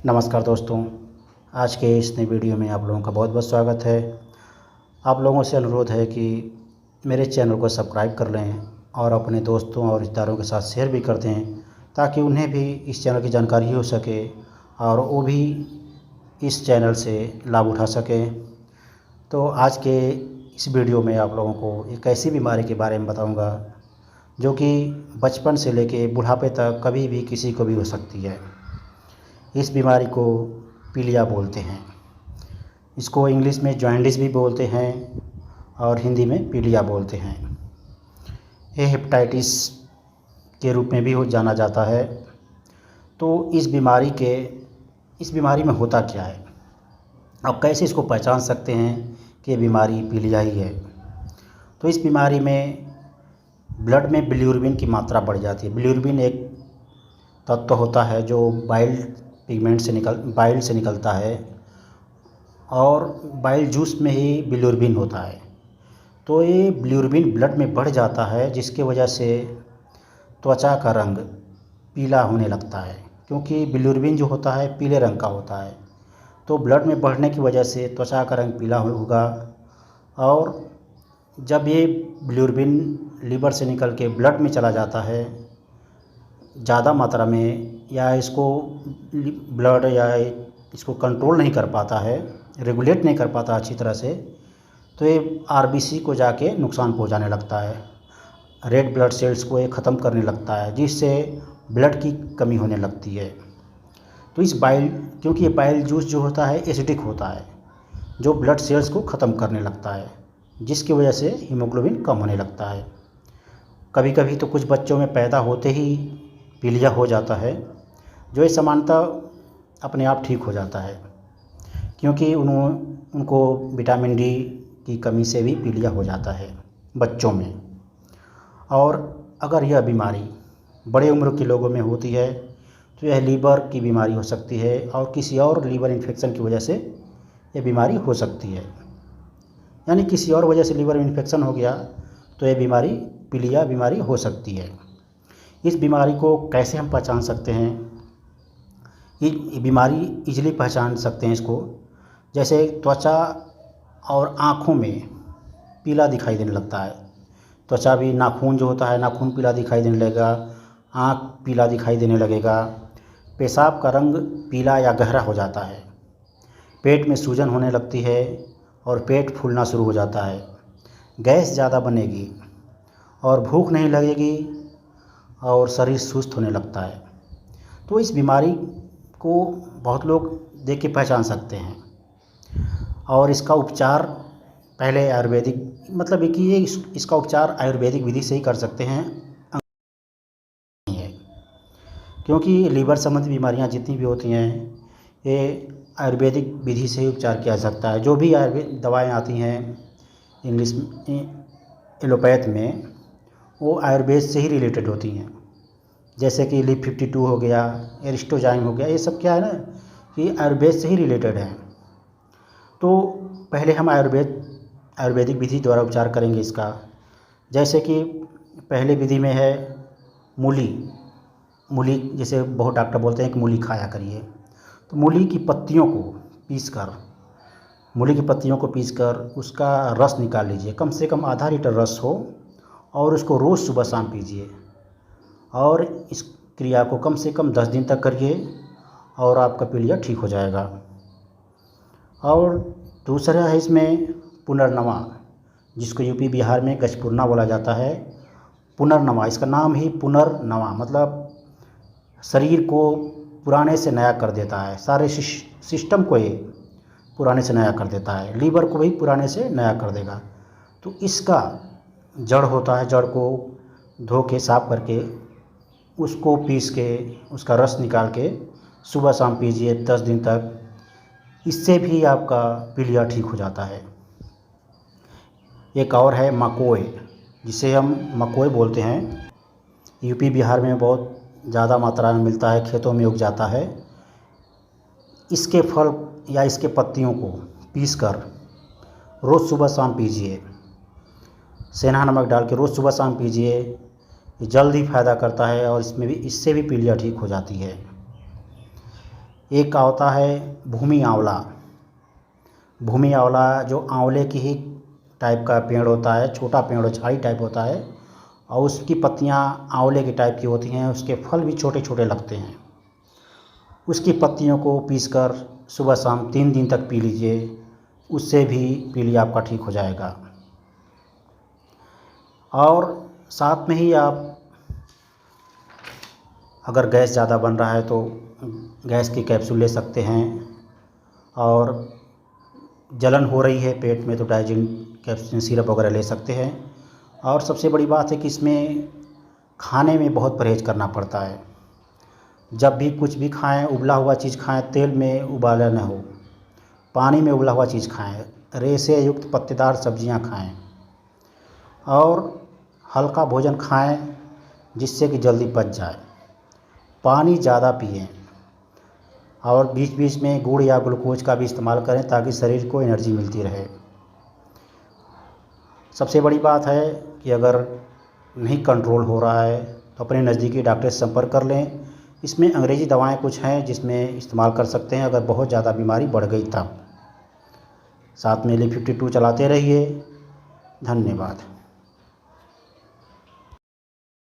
नमस्कार दोस्तों, आज के इस नई वीडियो में आप लोगों का बहुत बहुत स्वागत है। आप लोगों से अनुरोध है कि मेरे चैनल को सब्सक्राइब कर लें और अपने दोस्तों और रिश्तेदारों के साथ शेयर भी कर दें, ताकि उन्हें भी इस चैनल की जानकारी हो सके और वो भी इस चैनल से लाभ उठा सकें। तो आज के इस वीडियो में आप लोगों को एक ऐसी बीमारी के बारे में बताऊंगा जो कि बचपन से लेके बुढ़ापे तक कभी भी किसी को भी हो सकती है। इस बीमारी को पीलिया बोलते हैं। इसको इंग्लिश में जॉन्डिस भी बोलते हैं और हिंदी में पीलिया बोलते हैं। ये हेपेटाइटिस के रूप में भी जाना जाता है। तो इस बीमारी में होता क्या है, अब कैसे इसको पहचान सकते हैं कि ये बीमारी पीलिया ही है। तो इस बीमारी में ब्लड में बिलिरुबिन की मात्रा बढ़ जाती है। बिलिरुबिन एक तत्व होता है जो बाइल से निकलता है और बाइल जूस में ही बिलिरुबिन होता है। तो ये बिलिरुबिन ब्लड में बढ़ जाता है, जिसके वजह से त्वचा का रंग पीला होने लगता है, क्योंकि बिलिरुबिन जो होता है पीले रंग का होता है। तो ब्लड में बढ़ने की वजह से त्वचा का रंग पीला होगा और जब ये बिलिरुबिन लीवर से निकल के ब्लड में चला जाता है ज़्यादा मात्रा में, या इसको ब्लड या इसको कंट्रोल नहीं कर पाता है, रेगुलेट नहीं कर पाता अच्छी तरह से, तो ये आरबीसी को जाके नुकसान पहुंचाने लगता है। रेड ब्लड सेल्स को ये ख़त्म करने लगता है, जिससे ब्लड की कमी होने लगती है। तो क्योंकि ये बाइल जूस जो होता है एसिडिक होता है, जो ब्लड सेल्स को ख़त्म करने लगता है, जिसकी वजह से हीमोग्लोबिन कम होने लगता है। कभी कभी तो कुछ बच्चों में पैदा होते ही पीलिया हो जाता है, जो ये सामान्यतः अपने आप ठीक हो जाता है, क्योंकि उनको विटामिन डी की कमी से भी पीलिया हो जाता है बच्चों में। और अगर यह बीमारी बड़े उम्र के लोगों में होती है तो यह लीवर की बीमारी हो सकती है और किसी और लीवर इन्फेक्शन की वजह से यह बीमारी हो सकती है। यानी किसी और वजह से लीवर इन्फेक्शन हो गया तो यह बीमारी पीलिया बीमारी हो सकती है। इस बीमारी को कैसे हम पहचान सकते हैं? ये बीमारी इजीली पहचान सकते हैं इसको, जैसे त्वचा और आँखों में पीला दिखाई देने लगता है। त्वचा भी, नाखून जो होता है नाखून पीला दिखाई देने लगेगा, आँख पीला दिखाई देने लगेगा, पेशाब का रंग पीला या गहरा हो जाता है, पेट में सूजन होने लगती है और पेट फूलना शुरू हो जाता है, गैस ज़्यादा बनेगी और भूख नहीं लगेगी और शरीर सुस्त होने लगता है। तो इस बीमारी को बहुत लोग देख के पहचान सकते हैं और इसका उपचार पहले आयुर्वेदिक, मतलब कि ये इसका उपचार आयुर्वेदिक विधि से ही कर सकते हैं, क्योंकि लीवर संबंधी बीमारियां जितनी भी होती हैं ये आयुर्वेदिक विधि से ही उपचार किया जा सकता है। जो भी आयुर्वेद दवाएं आती हैं इंग्लिश एलोपैथ में, वो आयुर्वेद से ही रिलेटेड होती हैं। जैसे कि लिप 52 हो गया, एरिस्टोजाइम हो गया, ये सब क्या है ना कि आयुर्वेद से ही रिलेटेड है। तो पहले हम आयुर्वेदिक विधि द्वारा उपचार करेंगे इसका। जैसे कि पहले विधि में है मूली, जैसे बहुत डॉक्टर बोलते हैं कि मूली खाया करिए। तो मूली की पत्तियों को पीसकर उसका रस निकाल लीजिए, कम से कम आधा लीटर रस हो, और उसको रोज़ सुबह शाम पीजिए। और इस क्रिया को कम से कम 10 दिन तक करिए और आपका पीलिया ठीक हो जाएगा। और दूसरा है इसमें पुनर्नवा, जिसको यूपी बिहार में गजपुरना बोला जाता है। पुनर्नवा, इसका नाम ही पुनर्नवा, मतलब शरीर को पुराने से नया कर देता है, सारे सिस्टम को ये पुराने से नया कर देता है, लीवर को भी पुराने से नया कर देगा। तो इसका जड़ होता है, जड़ को धो के साफ करके उसको पीस के उसका रस निकाल के सुबह शाम पीजिए 10 दिन तक। इससे भी आपका पीलिया ठीक हो जाता है। एक और है मकोय, जिसे हम मकोय बोलते हैं। यूपी बिहार में बहुत ज़्यादा मात्रा में मिलता है, खेतों में उग जाता है। इसके फल या इसके पत्तियों को पीसकर रोज़ सुबह शाम पीजिए, सेंधा नमक डाल के रोज़ सुबह शाम पीजिए। ये जल्द ही फ़ायदा करता है और इससे भी पीलिया ठीक हो जाती है। एक का होता है भूमि आंवला। भूमि आंवला जो आंवले की ही टाइप का पेड़ होता है, छोटा पेड़ झाड़ी टाइप होता है और उसकी पत्तियां आंवले की टाइप की होती हैं, उसके फल भी छोटे छोटे लगते हैं। उसकी पत्तियों को पीसकर सुबह शाम 3 दिन तक पी लीजिए, उससे भी पीलिया आपका ठीक हो जाएगा। और साथ में ही आप अगर गैस ज़्यादा बन रहा है तो गैस की कैप्सूल ले सकते हैं, और जलन हो रही है पेट में तो डाइजिन कैप्सूल सिरप वगैरह ले सकते हैं। और सबसे बड़ी बात है कि इसमें खाने में बहुत परहेज़ करना पड़ता है। जब भी कुछ भी खाएं, उबला हुआ चीज़ खाएं, तेल में उबाला न हो, पानी में उबला हुआ चीज़ खाएं, रेशे युक्त पत्तेदार सब्जियां खाएं और हल्का भोजन खाएं जिससे कि जल्दी पच जाए। पानी ज़्यादा पिएं और बीच बीच में गुड़ या ग्लूकोज का भी इस्तेमाल करें ताकि शरीर को एनर्जी मिलती रहे। सबसे बड़ी बात है कि अगर नहीं कंट्रोल हो रहा है तो अपने नज़दीकी डॉक्टर से संपर्क कर लें। इसमें अंग्रेज़ी दवाएं कुछ हैं जिसमें इस्तेमाल कर सकते हैं अगर बहुत ज़्यादा बीमारी बढ़ गई तब। साथ में Li52 चलाते रहिए। धन्यवाद।